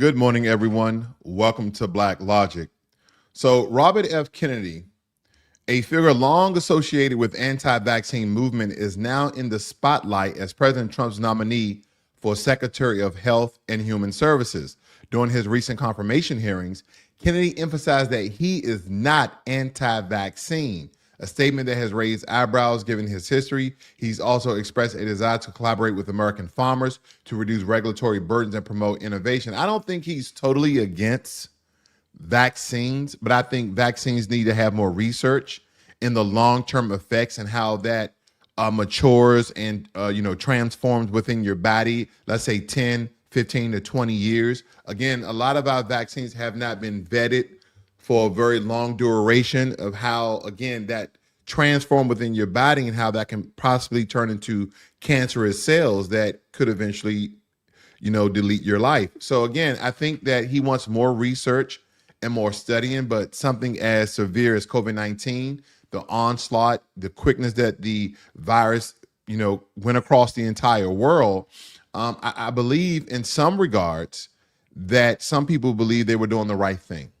Good morning, everyone. Welcome to Blacklogic. So, Robert F. Kennedy, a figure long associated with anti-vaccine movement, is now in the spotlight as President Trump's nominee for Secretary of Health and Human Services. During his recent confirmation hearings, Kennedy emphasized that he is not anti-vaccine, a statement that has raised eyebrows given his history. He's also expressed a desire to collaborate with American farmers to reduce regulatory burdens and promote innovation. I don't think he's totally against vaccines, but I think vaccines need to have more research in the long-term effects and how that matures and transforms within your body, let's say 10, 15 to 20 years. Again, a lot of our vaccines have not been vetted for a very long duration of how, again, that transform within your body and how that can possibly turn into cancerous cells that could eventually, delete your life. So again, I think that he wants more research and more studying, but something as severe as COVID-19, the onslaught, the quickness that the virus, went across the entire world, I believe in some regards that some people believe they were doing the right thing.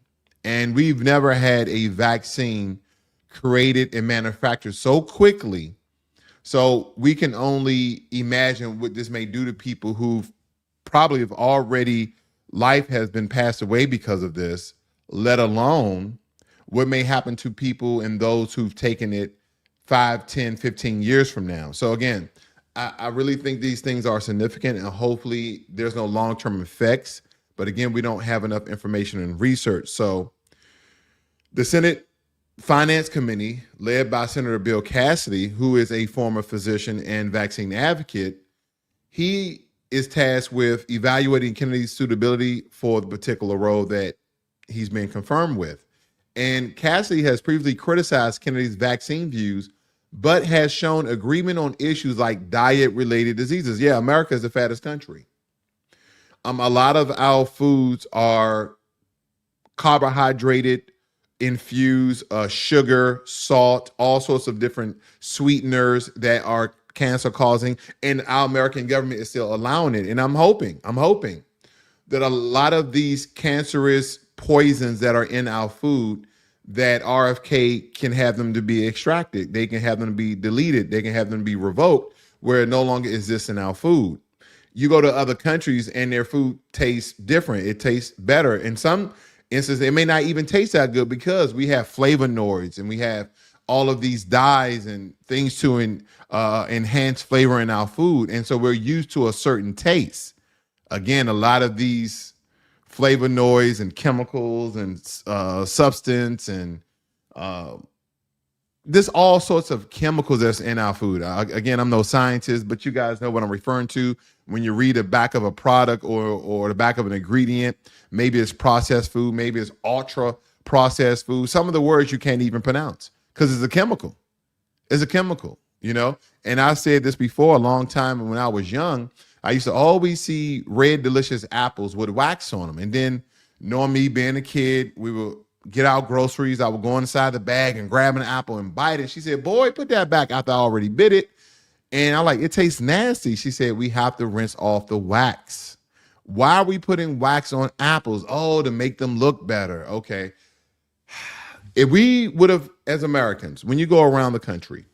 And we've never had a vaccine created and manufactured so quickly. So we can only imagine what this may do to people who probably have already, life has been passed away because of this, let alone what may happen to people and those who've taken it 5, 10, 15 years from now. So again, I really think these things are significant and hopefully there's no long-term effects. But again, we don't have enough information and research. So the Senate Finance Committee, led by Senator Bill Cassidy, who is a former physician and vaccine advocate, he is tasked with evaluating Kennedy's suitability for the particular role that he's been confirmed with. And Cassidy has previously criticized Kennedy's vaccine views, but has shown agreement on issues like diet-related diseases. Yeah, America is the fattest country. A lot of our foods are carbohydrated, infused, sugar, salt, all sorts of different sweeteners that are cancer causing, and our American government is still allowing it. And I'm hoping that a lot of these cancerous poisons that are in our food, that RFK can have them to be extracted. They can have them to be deleted. They can have them to be revoked where it no longer exists in our food. You go to other countries and their food tastes different. It tastes better. In some instances, it may not even taste that good because we have flavonoids and we have all of these dyes and things to enhance flavor in our food. And so we're used to a certain taste. Again, a lot of these flavonoids and chemicals and substance and there's all sorts of chemicals that's in our food. Again, I'm no scientist, but you guys know what I'm referring to. When you read the back of a product or the back of an ingredient, maybe it's processed food, maybe it's ultra processed food. Some of the words you can't even pronounce because it's a chemical. It's a chemical, And I said this before a long time when I was young. I used to always see red, delicious apples with wax on them. And then, knowing me being a kid, we would get out groceries. I would go inside the bag and grab an apple and bite it. She said, boy, put that back after I already bit it. And I'm like, it tastes nasty. She said, we have to rinse off the wax. Why are we putting wax on apples? Oh, to make them look better. Okay. If we would have, as Americans, when you go around the country,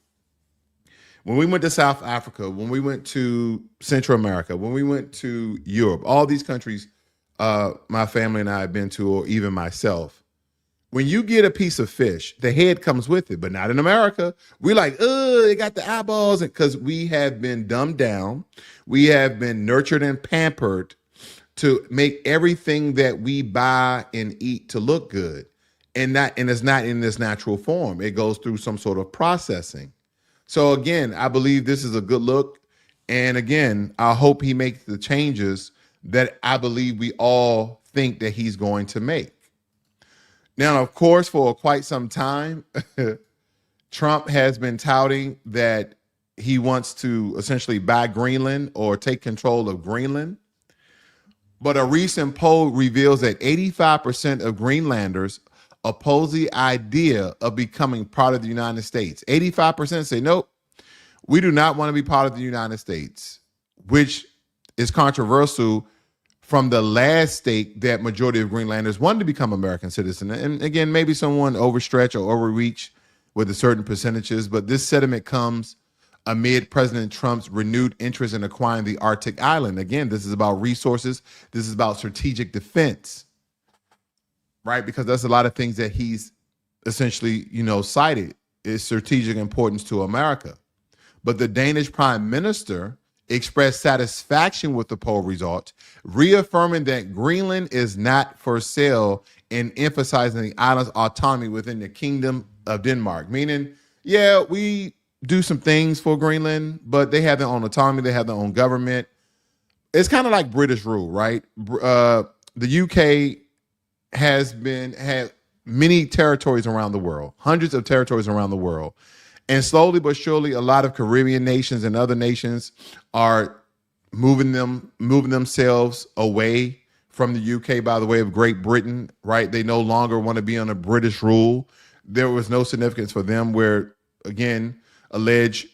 when we went to South Africa, when we went to Central America, when we went to Europe, all these countries my family and I have been to, or even myself, when you get a piece of fish, the head comes with it, but not in America. We're like, oh, they got the eyeballs, because we have been dumbed down. We have been nurtured and pampered to make everything that we buy and eat to look good. And it's not in this natural form. It goes through some sort of processing. So again, I believe this is a good look. And again, I hope he makes the changes that I believe we all think that he's going to make. Now, of course, for quite some time, Trump has been touting that he wants to essentially buy Greenland or take control of Greenland. But a recent poll reveals that 85% of Greenlanders oppose the idea of becoming part of the United States. 85% say, nope, we do not want to be part of the United States, which is controversial from the last state that majority of Greenlanders wanted to become American citizens. And again, maybe someone overstretch or overreach with the certain percentages, but this sentiment comes amid President Trump's renewed interest in acquiring the Arctic island. Again, this is about resources. This is about strategic defense, right? Because that's a lot of things that he's essentially, cited is strategic importance to America. But the Danish prime minister expressed satisfaction with the poll results, reaffirming that Greenland is not for sale and emphasizing the island's autonomy within the Kingdom of Denmark. Meaning, yeah, we do some things for Greenland, but they have their own autonomy. They have their own government. It's kind of like British rule, right? The UK had many territories around the world, hundreds of territories around the world. And slowly but surely, a lot of Caribbean nations and other nations are moving themselves away from the UK by the way of Great Britain, right? They no longer want to be under British rule. There was no significance for them where, again, alleged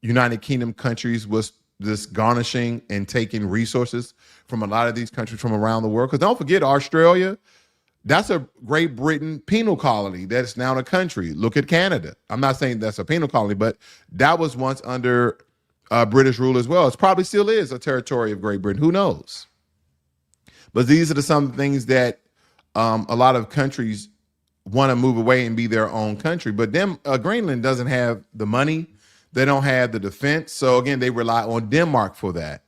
United Kingdom countries was just garnishing and taking resources from a lot of these countries from around the world. Because don't forget, Australia, that's a Great Britain penal colony that's now a country. Look at Canada. I'm not saying that's a penal colony, but that was once under British rule as well. It probably still is a territory of Great Britain. Who knows? But these are some things that a lot of countries want to move away and be their own country. But Greenland doesn't have the money. They don't have the defense. So again, they rely on Denmark for that.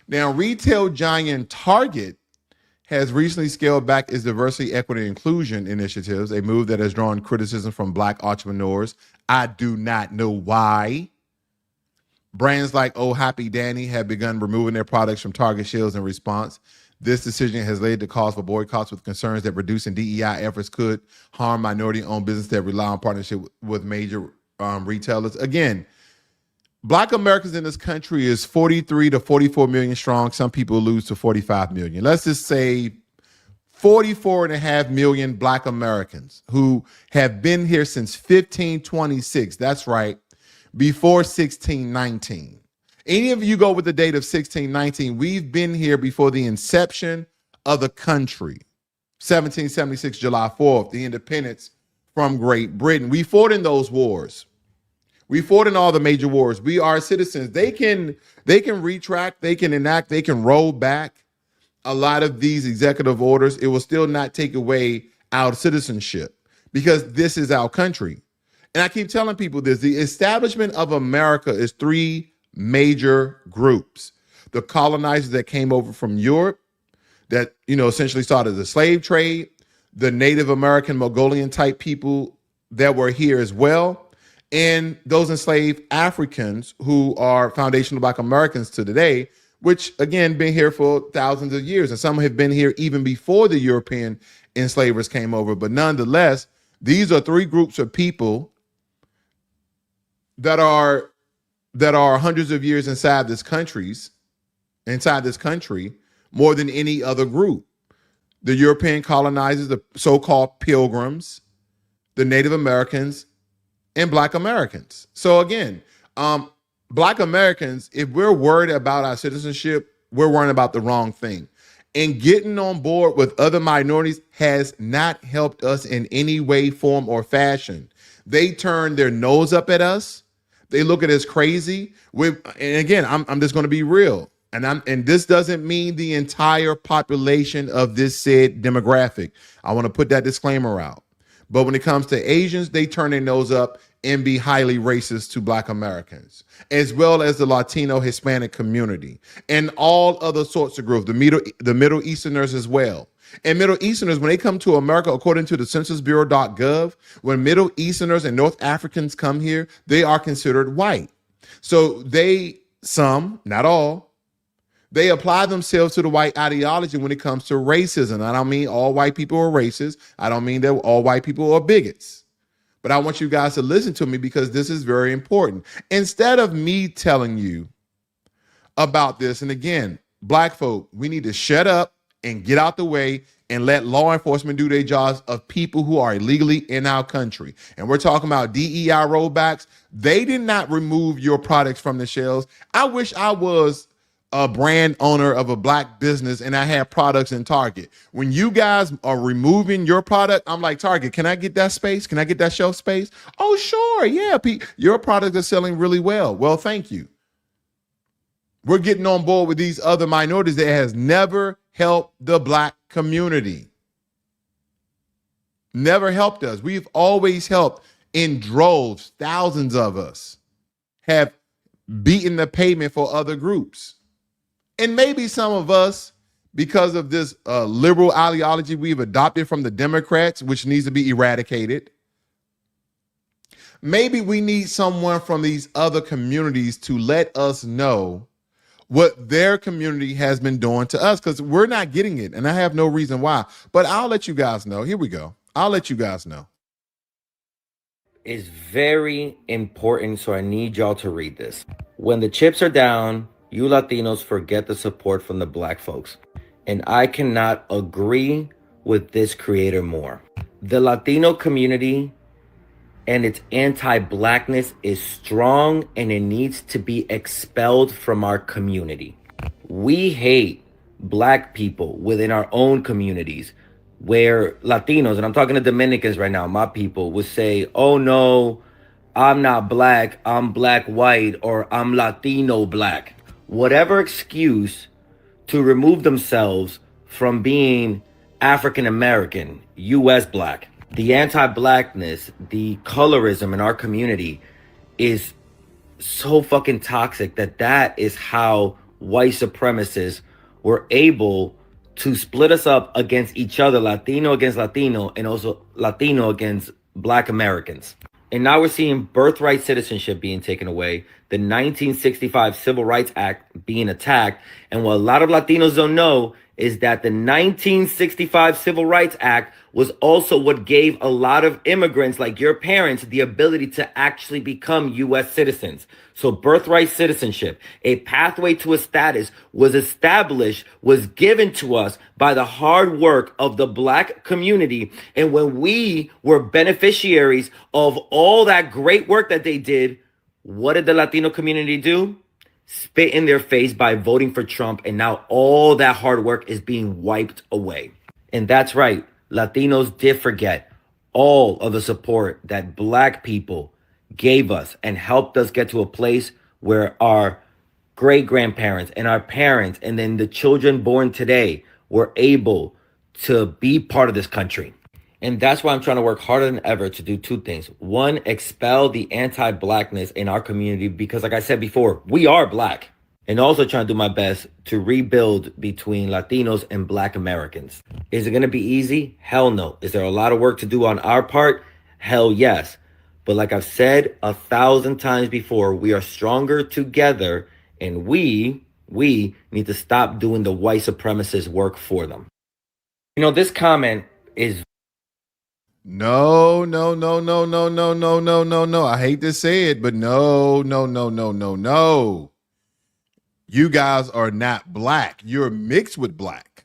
Now, retail giant Target has recently scaled back its diversity, equity, and inclusion initiatives, a move that has drawn criticism from Black entrepreneurs. I do not know why. Brands like Oh Happy Danny have begun removing their products from Target shelves in response. This decision has led to calls for boycotts with concerns that reducing DEI efforts could harm minority-owned business that rely on partnership with major retailers. Again, Black Americans in this country is 43 to 44 million strong. Some people lose to 45 million. Let's just say 44.5 million Black Americans who have been here since 1526. That's right, before 1619. Any of you go with the date of 1619, we've been here before the inception of the country. 1776, July 4th, the independence from Great Britain. We fought in those wars. We fought in all the major wars. We are citizens. They can retract, they can enact, they can roll back a lot of these executive orders. It will still not take away our citizenship because this is our country. And I keep telling people this, the establishment of America is three major groups. The colonizers that came over from Europe that, essentially started the slave trade, the Native American Mongolian type people that were here as well, and those enslaved Africans who are foundational Black Americans to today, which again, been here for thousands of years. And some have been here even before the European enslavers came over. But nonetheless, these are three groups of people that are hundreds of years inside this country, more than any other group. The European colonizers, the so-called pilgrims, the Native Americans, and Black Americans. So again, Black Americans, if we're worried about our citizenship, we're worrying about the wrong thing. And getting on board with other minorities has not helped us in any way, form, or fashion. They turn their nose up at us. They look at us crazy. And again, I'm just going to be real. And this doesn't mean the entire population of this said demographic. I want to put that disclaimer out. But when it comes to Asians, they turn their nose up and be highly racist to Black Americans, as well as the Latino Hispanic community and all other sorts of groups, the Middle Easterners as well. And Middle Easterners, when they come to America, according to the censusbureau.gov, when Middle Easterners and North Africans come here, they are considered white. So some, not all, they apply themselves to the white ideology when it comes to racism. I don't mean all white people are racist. I don't mean that all white people are bigots. But I want you guys to listen to me because this is very important. Instead of me telling you about this, and again, Black folk, we need to shut up and get out the way and let law enforcement do their jobs of people who are illegally in our country. And we're talking about DEI rollbacks. They did not remove your products from the shelves. I wish I was a brand owner of a black business and I have products in Target. When you guys are removing your product, I'm like, Target, can I get that space? Can I get that shelf space? Oh, sure. Yeah, Pete, your product is selling really well. Well, thank you. We're getting on board with these other minorities that has never helped the black community. Never helped us. We've always helped in droves. Thousands of us have beaten the pavement for other groups. And maybe some of us, because of this liberal ideology we've adopted from the Democrats, which needs to be eradicated, maybe we need someone from these other communities to let us know what their community has been doing to us, because we're not getting it. And I have no reason why. But I'll let you guys know. Here we go. I'll let you guys know. Is very important, so I need y'all to read this. When the chips are down, you Latinos forget the support from the black folks. And I cannot agree with this creator more. The Latino community and its anti-blackness is strong and it needs to be expelled from our community. We hate black people within our own communities where Latinos, and I'm talking to Dominicans right now, my people would say, oh no, I'm not black, I'm black white, or I'm Latino black. Whatever excuse to remove themselves from being African American, US black. The anti-blackness, the colorism in our community is so fucking toxic that is how white supremacists were able to split us up against each other, Latino against Latino, and also Latino against black Americans. And now we're seeing birthright citizenship being taken away, the 1965 Civil Rights Act being attacked. And what a lot of Latinos don't know is that the 1965 Civil Rights Act was also what gave a lot of immigrants like your parents the ability to actually become U.S. citizens. So birthright citizenship, a pathway to a status, was established, was given to us by the hard work of the black community. And when we were beneficiaries of all that great work that they did, what did the Latino community do? Spit in their face by voting for Trump, and now all that hard work is being wiped away. And that's right, Latinos did forget all of the support that black people gave us and helped us get to a place where our great-grandparents and our parents and then the children born today were able to be part of this country. And that's why I'm trying to work harder than ever to do two things. One, expel the anti-blackness in our community because, like I said before, we are black. And also trying to do my best to rebuild between Latinos and black Americans. Is it going to be easy? Hell no. Is there a lot of work to do on our part? Hell yes. But like I've said 1,000 times before, we are stronger together, and we need to stop doing the white supremacist work for them. You know, this comment is No. I hate to say it, but no. You guys are not black. You're mixed with black.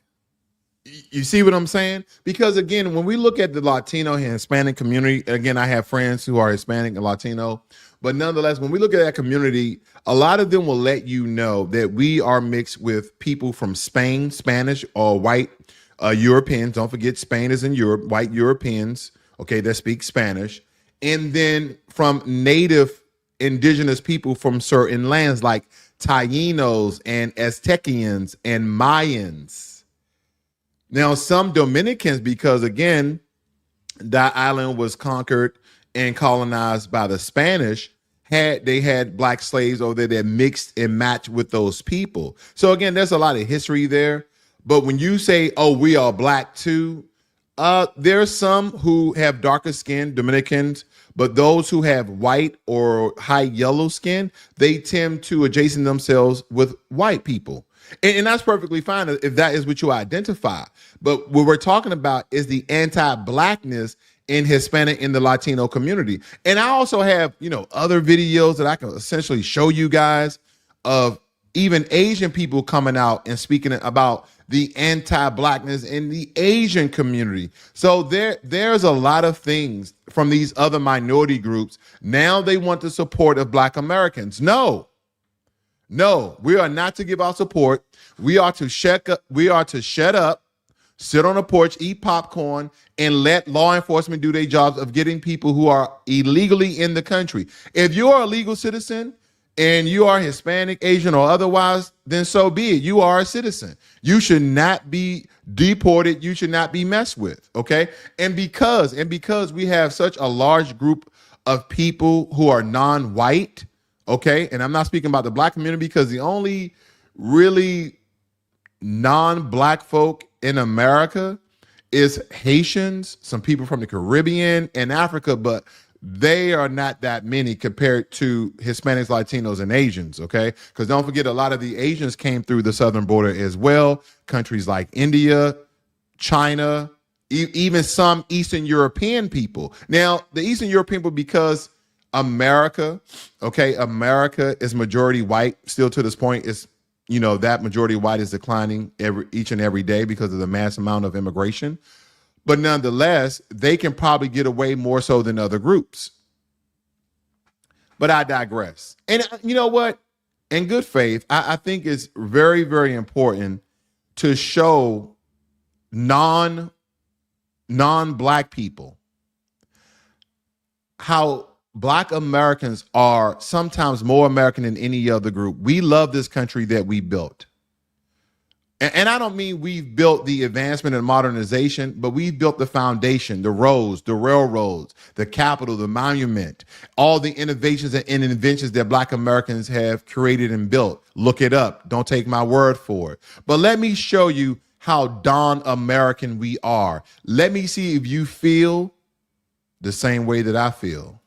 You see what I'm saying? Because again, when we look at the Latino and Hispanic community, again, I have friends who are Hispanic and Latino, but nonetheless, when we look at that community, a lot of them will let you know that we are mixed with people from Spain, Spanish, or white Europeans. Don't forget Spain is in Europe, white Europeans, okay, that speak Spanish. And then from native indigenous people from certain lands like Tainos and Aztecians and Mayans. Now, some Dominicans, because again, that island was conquered and colonized by the Spanish, had black slaves over there that mixed and matched with those people. So again, there's a lot of history there. But when you say, oh, we are black too, there's some who have darker skin, Dominicans, but those who have white or high yellow skin, they tend to adjacent themselves with white people. And that's perfectly fine if that is what you identify. But what we're talking about is the anti-blackness in Hispanic in the Latino community. And I also have, other videos that I can essentially show you guys of even Asian people coming out and speaking about the anti-blackness in the Asian community. So there's a lot of things from these other minority groups. Now they want the support of black Americans. No, No, we are not to give our support. We are to shut up. We are to shut up, sit on a porch, eat popcorn, and let law enforcement do their jobs of getting people who are illegally in the country. If you are a legal citizen and you are Hispanic, Asian, or otherwise, then so be it. You are a citizen. You should not be deported. You should not be messed with. Okay. And because we have such a large group of people who are non-white, okay, and I'm not speaking about the black community, because the only really non-black folk in America is Haitians, some people from the Caribbean and Africa, but they are not that many compared to Hispanics, Latinos, and Asians, okay? Because don't forget, a lot of the Asians came through the southern border as well. Countries like India, China, even some Eastern European people. Now, the Eastern European people, because America is majority white still to this point. It's, that majority white is declining each and every day because of the mass amount of immigration. But nonetheless, they can probably get away more so than other groups. But I digress. And you know what? In good faith, I think it's very, very important to show non-black people how Black Americans are sometimes more American than any other group. We love this country that we built. And I don't mean we've built the advancement and modernization, but we've built the foundation, the roads, the railroads, the Capitol, the monument, all the innovations and inventions that Black Americans have created and built. Look it up. Don't take my word for it. But let me show you how darn American we are. Let me see if you feel the same way that I feel.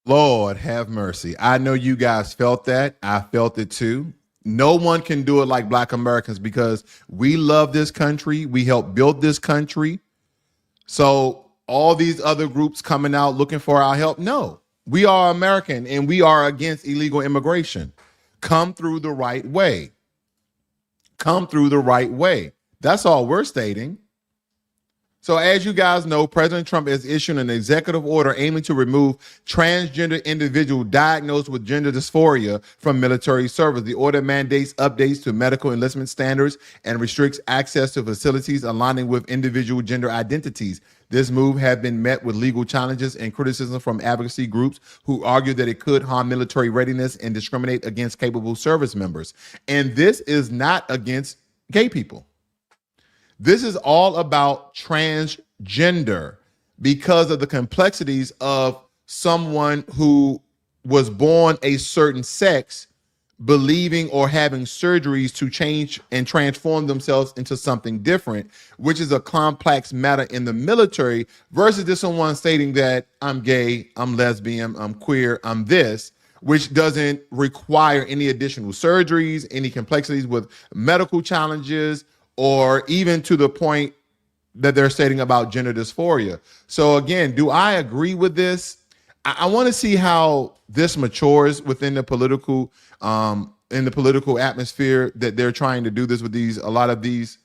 Lord have mercy. I know you guys felt that. I felt it too. No one can do it like Black Americans because we love this country. We helped build this country. So all these other groups coming out looking for our help, no. We are American and we are against illegal immigration. Come through the right way. Come through the right way. That's all we're stating. So as you guys know, President Trump is issuing an executive order aiming to remove transgender individuals diagnosed with gender dysphoria from military service. The order mandates updates to medical enlistment standards and restricts access to facilities aligning with individual gender identities. This move has been met with legal challenges and criticism from advocacy groups who argue that it could harm military readiness and discriminate against capable service members. And this is not against gay people. This is all about transgender because of the complexities of someone who was born a certain sex, believing or having surgeries to change and transform themselves into something different, which is a complex matter in the military versus just someone stating that I'm gay, I'm lesbian, I'm queer, I'm this, which doesn't require any additional surgeries, any complexities with medical challenges, or even to the point that they're stating about gender dysphoria. So again, do I agree with this? I want to see how this matures within the political atmosphere that they're trying to do this with a lot of these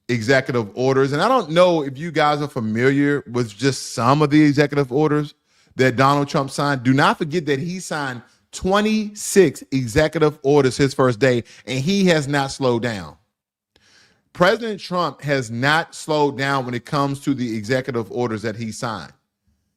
executive orders. And I don't know if you guys are familiar with just some of the executive orders that Donald Trump signed. Do not forget that he signed 26 executive orders his first day, and he has not slowed down. President Trump has not slowed down when it comes to the executive orders that he signed.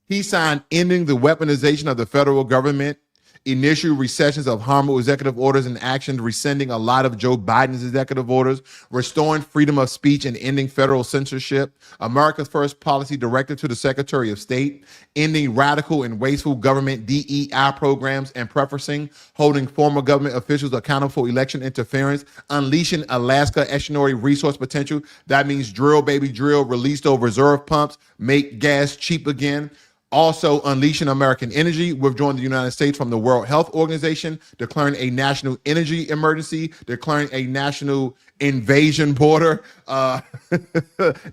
He signed ending the weaponization of the federal government, initial recessions of harmful executive orders and actions, rescinding a lot of Joe Biden's executive orders, restoring freedom of speech and ending federal censorship, America's First Policy Directive to the Secretary of State, ending radical and wasteful government DEI programs and preferencing, holding former government officials accountable for election interference, unleashing Alaska estuary resource potential. That means drill, baby, drill, release those reserve pumps, make gas cheap again. Also, unleashing American energy, withdrawing the United States from the World Health Organization, declaring a national energy emergency, declaring a national invasion border,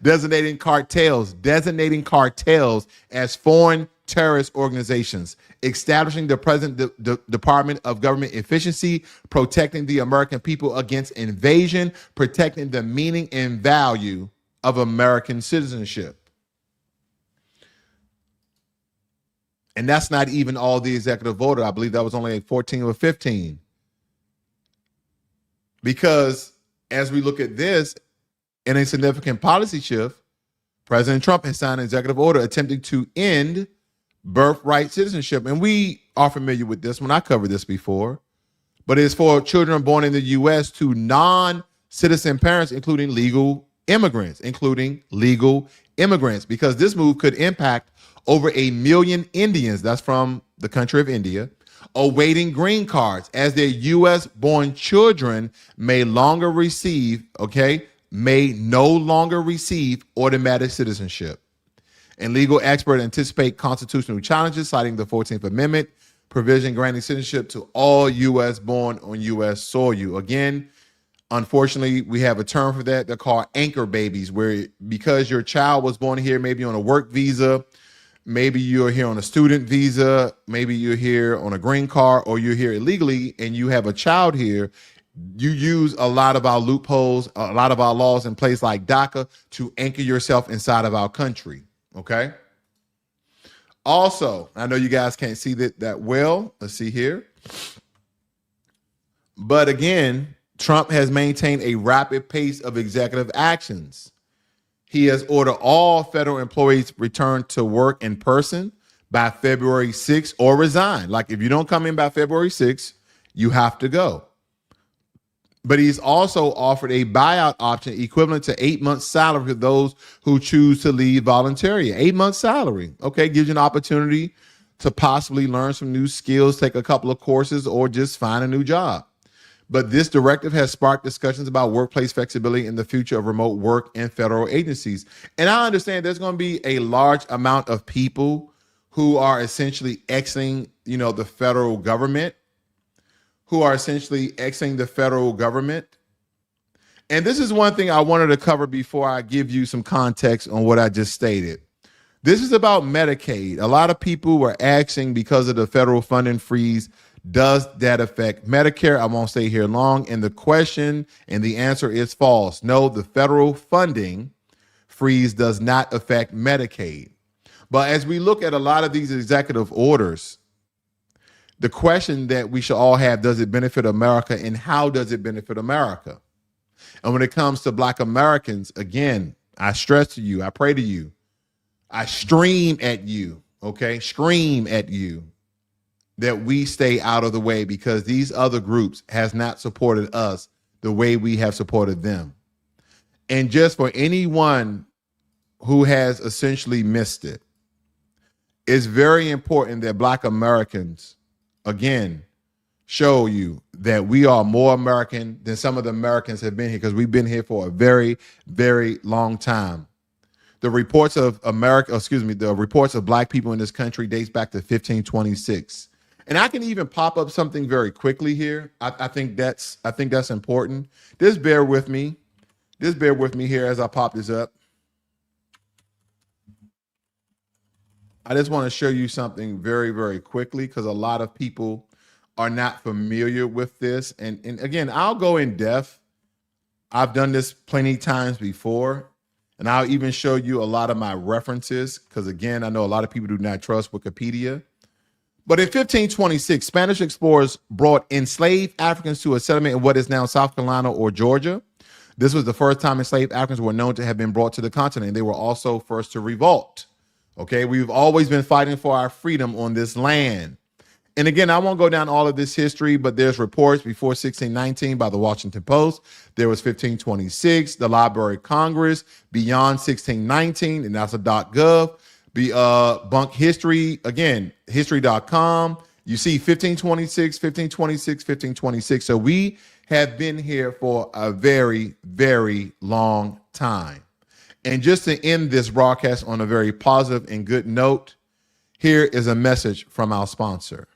designating cartels as foreign terrorist organizations, establishing the present Department of Government Efficiency, protecting the American people against invasion, protecting the meaning and value of American citizenship. And that's not even all the executive order. I believe that was only like 14 or 15. Because as we look at this, in a significant policy shift, President Trump has signed an executive order attempting to end birthright citizenship. And we are familiar with this one. I covered this before. But it's for children born in the U.S. to non-citizen parents, including legal immigrants, because this move could impact over 1 million Indians, that's from the country of India, awaiting green cards, as their U.S.-born children may no longer receive automatic citizenship. And legal experts anticipate constitutional challenges, citing the 14th Amendment provision granting citizenship to all U.S. born on U.S. soil. Again, unfortunately, we have a term for that. They're called anchor babies, where because your child was born here, maybe on a work visa, maybe you're here on a student visa, maybe you're here on a green card, or you're here illegally and you have a child here, you use a lot of our loopholes, a lot of our laws in place like DACA to anchor yourself inside of our country, okay? Also, I know you guys can't see that well. Let's see here. But again, Trump has maintained a rapid pace of executive actions. He has ordered all federal employees return to work in person by February 6th or resign. Like if you don't come in by February 6th, you have to go. But he's also offered a buyout option equivalent to 8 months' salary for those who choose to leave voluntarily. 8 months' salary, okay, gives you an opportunity to possibly learn some new skills, take a couple of courses, or just find a new job. But this directive has sparked discussions about workplace flexibility and the future of remote work in federal agencies. And I understand there's going to be a large amount of people who are essentially exiting, the federal government, And this is one thing I wanted to cover before I give you some context on what I just stated. This is about Medicaid. A lot of people were asking, because of the federal funding freeze, does that affect Medicare? I won't stay here long. And the question and the answer is false. No, the federal funding freeze does not affect Medicaid. But as we look at a lot of these executive orders, the question that we should all have, does it benefit America, and how does it benefit America? And when it comes to Black Americans, again, I stress to you, I pray to you, I scream at you, that we stay out of the way, because these other groups has not supported us the way we have supported them. And just for anyone who has essentially missed it, it's very important that Black Americans, again, show you that we are more American than some of the Americans have been here, because we've been here for a very, very long time. The reports of the reports of Black people in this country dates back to 1526. And I can even pop up something very quickly here. I think that's important. Just bear with me. Here as I pop this up. I just want to show you something very, very quickly, because a lot of people are not familiar with this. And again, I'll go in depth. I've done this plenty times before, and I'll even show you a lot of my references, because again, I know a lot of people do not trust Wikipedia. But in 1526, Spanish explorers brought enslaved Africans to a settlement in what is now South Carolina or Georgia. This was the first time enslaved Africans were known to have been brought to the continent. They were also first to revolt. Okay, we've always been fighting for our freedom on this land. And again, I won't go down all of this history, but there's reports before 1619 by the Washington Post. There was 1526, the Library of Congress, beyond 1619, and that's a .gov. Bunk history, again, history.com. You see 1526, 1526, 1526. So we have been here for a very, very long time. And just to end this broadcast on a very positive and good note, here is a message from our sponsor.